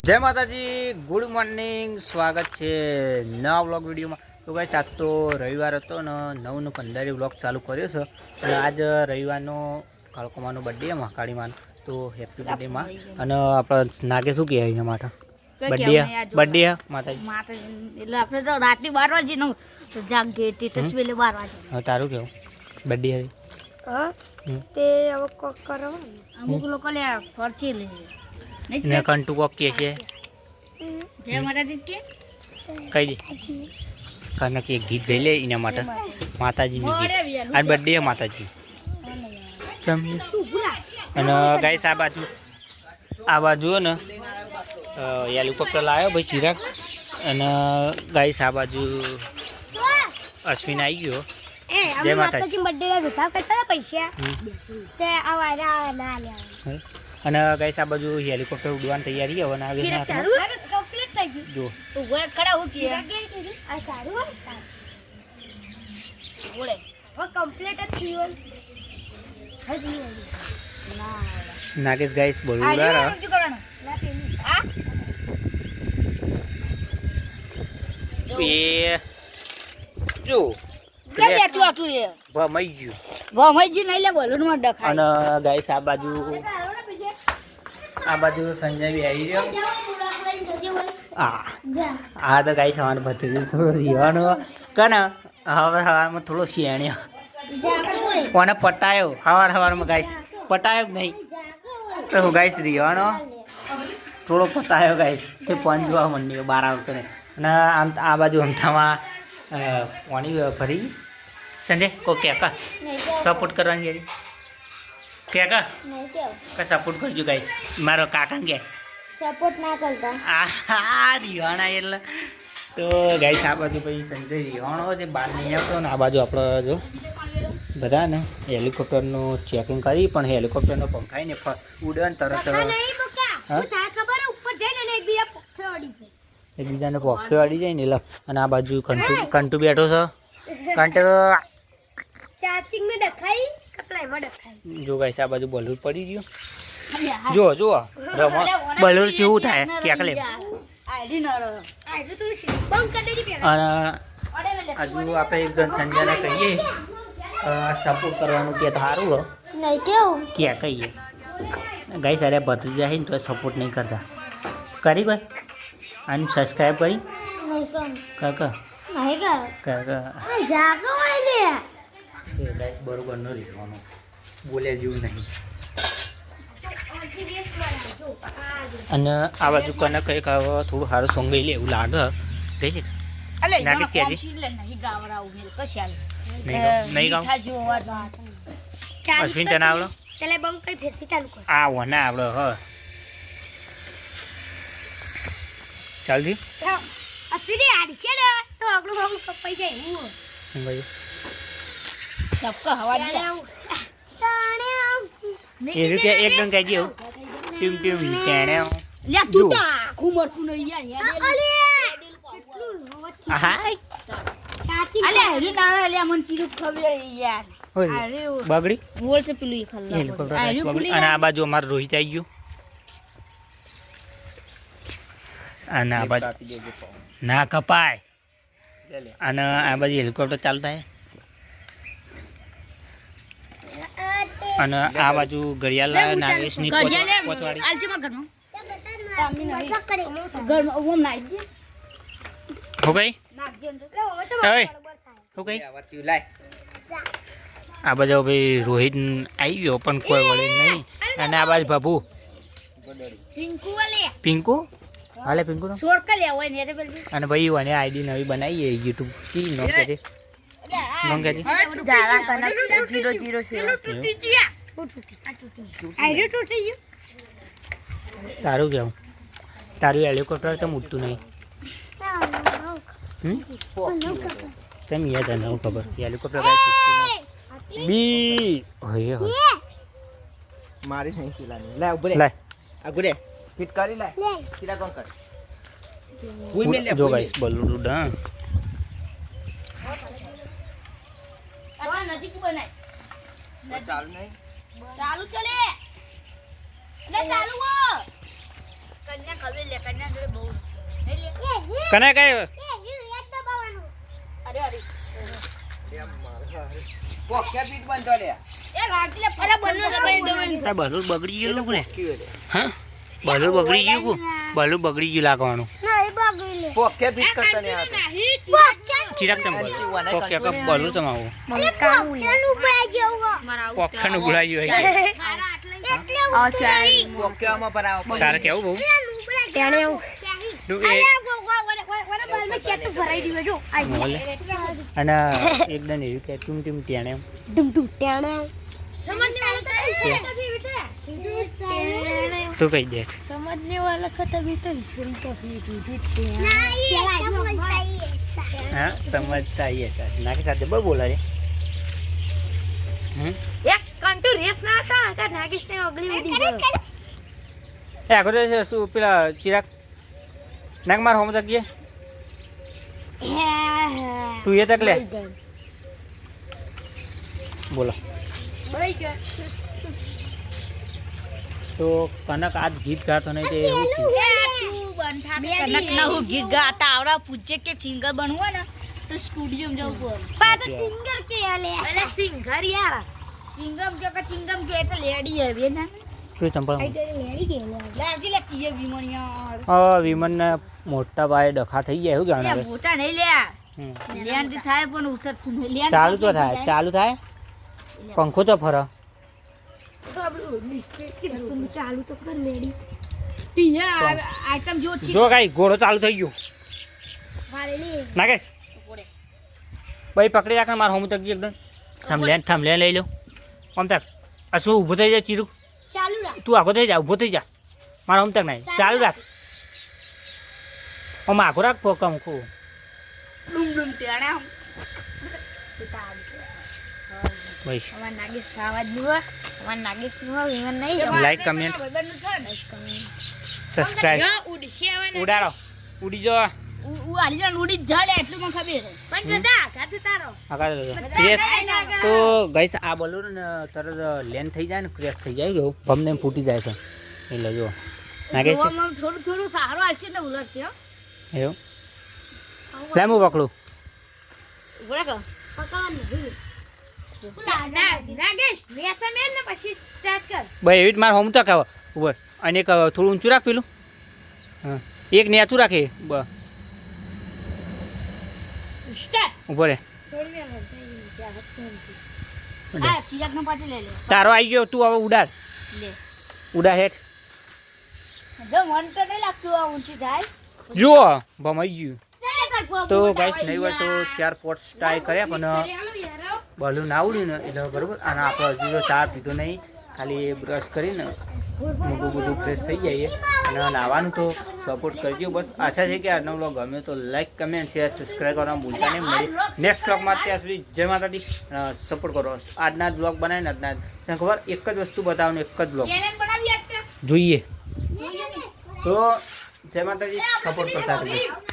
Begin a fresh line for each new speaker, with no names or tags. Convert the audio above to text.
જય માતાજી, good morning, સ્વાગત છે નવા વ્લોગ વિડીયોમાં. તો ગાઈસ આજ તો રવિવાર હતો ને 9/15 વ્લોગ ચાલુ કર્યો છે. અને આજ રવિવારનો કાળકોમાનો બર્થડે મહાકાળીમાનો, તો હેપી બર્થડે માં. અને આપણે નાગે શું કહેવાય એના માટે બર્થડે માતાજી
એટલે આપણે તો રાતની 12 વાગે નો જાગે ટેટસ વેલે 12 વાગે.
હા, તારું કેવું બર્થડે હતી?
હા તે હવે કોક કરો અમુક લોકો લે ફરચી લે
ને કંટુ કોક કે છે
જય માતાજી કે
કઈ દે કને કે ગીત ગઈ લે એના માટે માતાજીનું ગીત. આ બર્થડે માતાજી. અને ગાઈસ આ બાજુ ને હેલિકોપ્ટર લાવ્યો ભાઈ ચિરાગ. અને ગાઈસ આ બાજુ અશ્વિન આવી ગયો. જય માતાજી.
બર્થડે ના ભેગા કરતા પૈસા તે આવા ના લે.
અને ગાઈસ આ બાજુ હેલિકોપ્ટર ઉડવાની તૈયારી હવે ના આવી
કમ્પ્લીટ થઈ ગયું.
જો
ઉગળે ખડા હું કે આ સારું ઉગળે હવે કમ્પ્લીટ જ થયું. હજી
નાગેશ ગાઈસ બોલું ઉડારા એ જો ભમાઈ ગયું નહીં લે બોલું માં ડખાય. અને ગાઈસ આ બાજુ સંજય બી આવી રહ્યો. આ તો ગાઈસ સવારે બધું થોડું રહેવાનું કને હવે સવારમાં થોડો શિયાણ્યો કોને પટાયો સવારમાં ગાઈસ પટાયો જ નહીં તો હું ગાઈસ રહેવાનો થોડો પટાયો ગાઈસ તે ફોન જોવા માંડ્યો 12 આવતો ને. અને આમ આ બાજુ અમથામાં પાણી ભરી સંજય કો ક્યાં સપોર્ટ કરવાની જરી ક્યાં સપોર્ટ કરજો ગાઈસ. મારો કાકા ક્યાં
સપોર્ટ ના કરતા
આ રીવાણા એટલે તો ગાઈસ આ બાજુ પછી સંજય રીવાણો જે બહાર નહીં આવતો ને. આ બાજુ આપણે જો બધા ને હેલિકોપ્ટરનું ચેકિંગ કરી પણ હેલિકોપ્ટરનો પંખાઈ ને ઉડે ને તરત એકબીજાને પોખતે અડી જાય ને એટલે. અને આ બાજુ કંટુ બેઠો છે. કંટુ જો ગાઈસ આ બાજુ બલૂર પડી ગયું. જો બલૂર કેવું થાય ક્યાંક લે. અને હજુ આપણે એકદમ સંજયને કહીએ સપોર્ટ કરવાનું કે સારું હો ક્યાં કહીએ ગાઈસ. અરે ભત્રીજા છે ને તો સપોર્ટ નહીં કરતા. કરી કોઈ અને સબસ્ક્રાઈબ કરી કાકા બરોબર ન રહેવાનું બોલ્યા જેવું નહીં. અને આ બાજુ કને કંઈક થોડું સારું સોંગ ગઈ લે એવું લાગે ગઈ છે. નાખીશ કે નહીં ગાવ અશ્વિન તને આવડો આ વના આવડો હ ચાલજી એ રીતે એકદમ કઈ ગયું ટીમ ચેણે બગડી અને આ બાજુ અમારું રોહિત આવી ગયું. અને આ બાજુ ના કપાય. અને આ બાજુ હેલિકોપ્ટર ચાલતા હે. અને આ બાજુ ઘડિયાળ નાગેશની પોતવાડી હો ગઈ હો ગઈ. આ બાજુ ભાઈ રોહિત આવી ગયો પણ કોઈ વળે નહીં. અને આ બાજુ બાબુ પિંકુ હાલે પિંકુ નો અને ભાઈ મને આઈડી નવી બનાવીએ યુટ્યુબ કી નો કે તારું કેવું તારું હેલિકોપ્ટર તો મૂકતું નહીં તેમ યાદ નવું ખબર હેલિકોપ્ટર બી હોય
મારી નહીં ચીલાની લે ઉભરે
લે
આગુરે ફિટ કરી લે ચીલા કોણ કર
જો ગાઈસ બલૂન ઉડા
ચાલુ નહીં
ચાલુ ચલે ચાલુ
કને કઈ
પોક્યા પીટ બંધો લે
આ બલું બગડી ગયેલું ને હા બલું બગડી ગયું કુ બલું બગડી ગયું લાગવાનું
પોક્યા પીટ કરતા ને આ
ચિરાગ તમ પોક્યા કપ બલું તમ આવું પોક્યાનું ગુલાયું
પોક્યામાં પર આવો
તારે કેવું બહુ બોલે અને એકદમ એવી કે તું ટીમ ટેણે તું કહી દે
समझने वाला खत्म ही तो इसलिए कभी
હા સમજતા આઈએ સાહેબ નાખી સાથે બહુ બોલા રે
एक कंटू रेस ना था का नागिस ने अगली वीडियो
એ આગળ શું પેલા ચિરાગ નાક માર હોમ તકીએ તું એ તક લે બોલો
भाई क्या
તો કનક આજ ગીત ગાતો નહીં તે એવું થયું
कनक ना हो गीत गाता आवड़ा पूछे के सिंगर बनवा ना तो स्टूडियो में जाओ बोल पातो सिंगर के ले पहले सिंगर यार सिंगम के का सिंगम के तो लेडी है बे ना
શું ચંપલ
लेडी के लेडी ले किए विमन यार
વિમન ને મોટા ભાઈ ડખા થઈ ગયા એવું જાણે
ये मोटा नहीं ले लेन दी थाय पण उतर लेन
ચાલુ તો થાય પંખો તો ફરે
तो अब तुम चालू तो कर लेडी टीया आइटम जो
જો કાઈ ઘોડો ચાલુ થઈ ગયો
मारे ले
નાગેશ ભાઈ પકડી રાખ માર હોમ તક એકદમ થમલેન લઈ લો આમ તક આ શું ઊભો થઈ જાય ચીરું
चालू रहा
તું આગો થઈ જા ઊભો થઈ જા મારા હોમ તક નહીં ચાલુ રાખ આમ આગો રાખ પકમ ખો
डूम डूम टेड़ा
ભાઈ
हमार नागिस खावा दुआ हमार नागिस नुआ विमन नहीं
લાઈક કમેન્ટ સબસ્ક્રાઇબ
उड़से आवे ने
ઉડાડો ઉડી જો
આડી જાન ઉડી જાલે એટલું મને ખબર છે પણ દાદા કાતે તારો
આગળ ક્રેશ તો ગાઈસ આ બોલું ને તરત લેન થઈ જાય ને ક્રેશ થઈ જાય ગયો ભમને ફૂટી જાય છે એટલે જો નાગે છે
થોડું થોડું સારો આલશે ને ઉલર છે
એવું લે હું પકડું
ઉભરા કો પકડવાનું ના નાગેશ મેચા મેલ ને પછી સ્ટાર્ટ કર
ભાઈ એવી જ માર હોમ તક આવો ઉપર અને એક થોડું ઊંચું રાખ પેલું હા એક નેચું રાખે
સ્ટાર્ટ
ઉપર રે
થોડી મે આ ચિરાગ નો પાટી લે લે
તારો આવી ગયો તું હવે ઉડાડ
લે
ઉડા હેઠ
જો મન તો નહીં લાગતું આ ઊંચી જાય
જો ભમાઈ ગયું તો ગાઈસ નહીં હોય તો 4 પોટ્સ ટ્રાય કર્યા પણ બલું ના આવડ્યું ને એટલે બરોબર અને આપણે હજુ તો ચા પીધો નહીં ખાલી બ્રશ કરીને મોટું બધું ફ્રેશ થઈ જઈએ અને નાવાનું તો સપોર્ટ કરજો બસ આશા છે કે આજનો વ્લોગ ગમ્યો તો લાઈક કમેન્ટ શેર સબસ્ક્રાઈબ કરવાનું ભૂલતા નહીં મળી નેક્સ્ટ વ્લોગમાં ત્યાં સુધી જય માતાજી સપોર્ટ કરો આજના જ વ્લોગ બનાવીને આજના તને ખબર એક જ વસ્તુ બતાવવાનું એક જ વ્લોગ જોઈએ તો જય માતાજી સપોર્ટ કરતા રહેજો